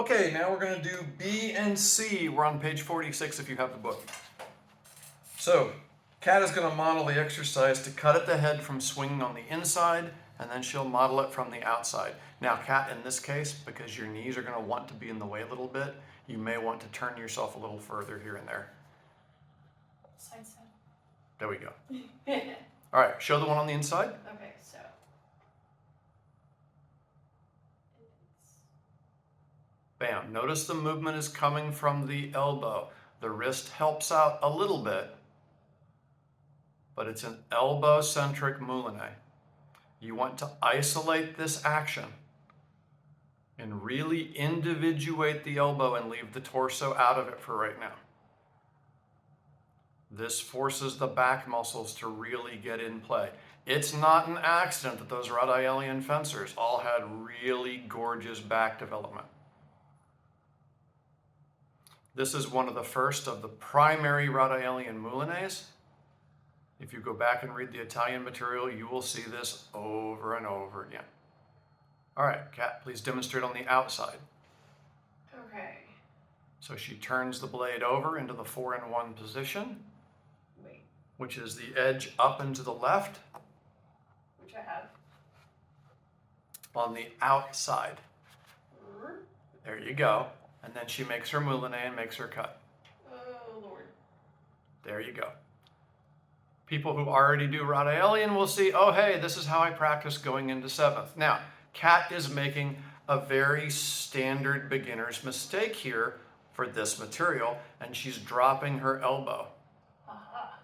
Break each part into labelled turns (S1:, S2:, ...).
S1: Okay, now we're going to do B and C. We're on page 46 if you have the book. So, Kat is going to model the exercise to cut at the head from swinging on the inside, and then she'll model it from the outside. Now, Kat, in this case, because your knees are going to want to be in the way a little bit, you may want to turn yourself a little further here and there.
S2: Side, side.
S1: There we go. All right, show the one on the inside.
S2: Okay, so.
S1: Bam. Notice the movement is coming from the elbow. The wrist helps out a little bit, but it's an elbow-centric moulinet. You want to isolate this action and really individuate the elbow and leave the torso out of it for right now. This forces the back muscles to really get in play. It's not an accident that those Rhode fencers all had really gorgeous back development. This is one of the first of the primary Rhode moulinets. If you go back and read the Italian material, you will see this over and over again. All right, Kat, please demonstrate on the outside.
S2: Okay.
S1: So she turns the blade over into the 4-in-1 position,
S2: Wait.
S1: which is the edge up and to the left.
S2: Which I have.
S1: On the outside. There you go. And then she makes her moulinet and makes her cut.
S2: Oh, Lord.
S1: There you go. People who already do Rhode will see, oh, hey, this is how I practice going into 7th. Now, Kat is making a very standard beginner's mistake here for this material, and she's dropping her elbow.
S2: Aha.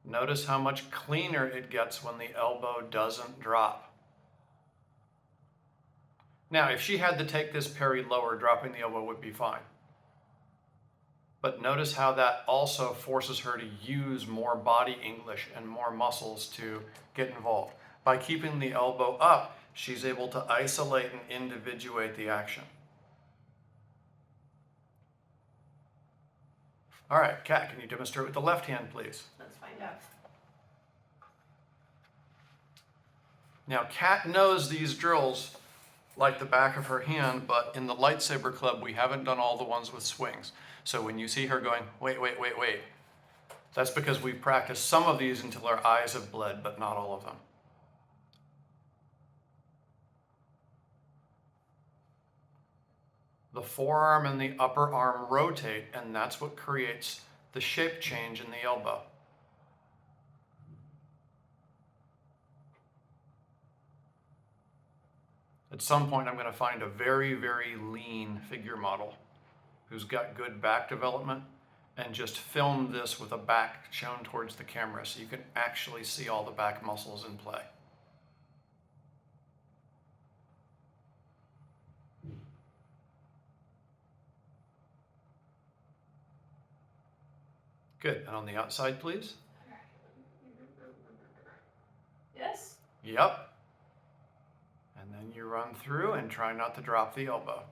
S1: Notice how much cleaner it gets when the elbow doesn't drop. Now, if she had to take this parry lower, dropping the elbow would be fine. But notice how that also forces her to use more body English and more muscles to get involved. By keeping the elbow up, she's able to isolate and individuate the action. All right, Kat, can you demonstrate with the left hand, please?
S2: Let's find out.
S1: Now, Kat knows these drills like the back of her hand, but in the lightsaber club, we haven't done all the ones with swings. So when you see her going, wait, that's because we've practiced some of these until our eyes have bled, but not all of them. The forearm and the upper arm rotate, and that's what creates the shape change in the elbow. At some point, I'm going to find a very, very lean figure model who's got good back development and just film this with a back shown towards the camera so you can actually see all the back muscles in play. Good. And on the outside, please.
S2: Yes?
S1: Yep. And then you run through and try not to drop the elbow.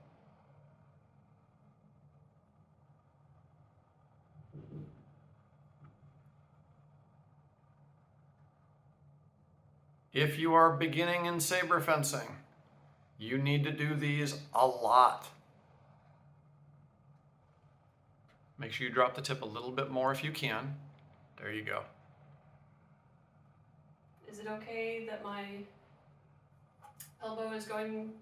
S1: If you are beginning in saber fencing, you need to do these a lot. Make sure you drop the tip a little bit more if you can. There you go.
S2: Is it okay that my elbow is going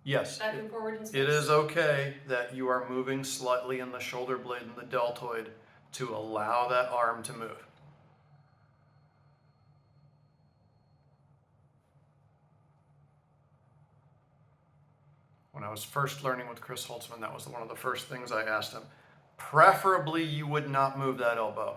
S1: Yes,
S2: back and forward in space?
S1: it is okay that you are moving slightly in the shoulder blade and the deltoid to allow that arm to move. When I was first learning with Chris Holtzman, that was one of the first things I asked him. Preferably, you would not move that elbow,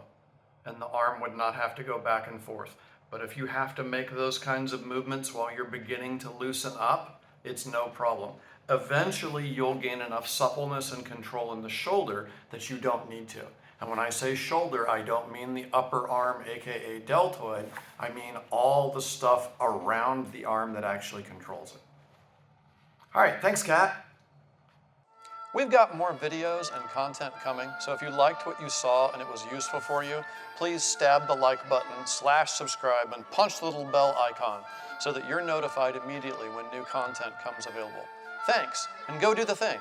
S1: and the arm would not have to go back and forth. But if you have to make those kinds of movements while you're beginning to loosen up, it's no problem. Eventually, you'll gain enough suppleness and control in the shoulder that you don't need to. And when I say shoulder, I don't mean the upper arm, aka deltoid. I mean all the stuff around the arm that actually controls it. All right, thanks, Kat. We've got more videos and content coming, so if you liked what you saw and it was useful for you, please stab the like button, /subscribe, and punch the little bell icon so that you're notified immediately when new content comes available. Thanks, and go do the thing.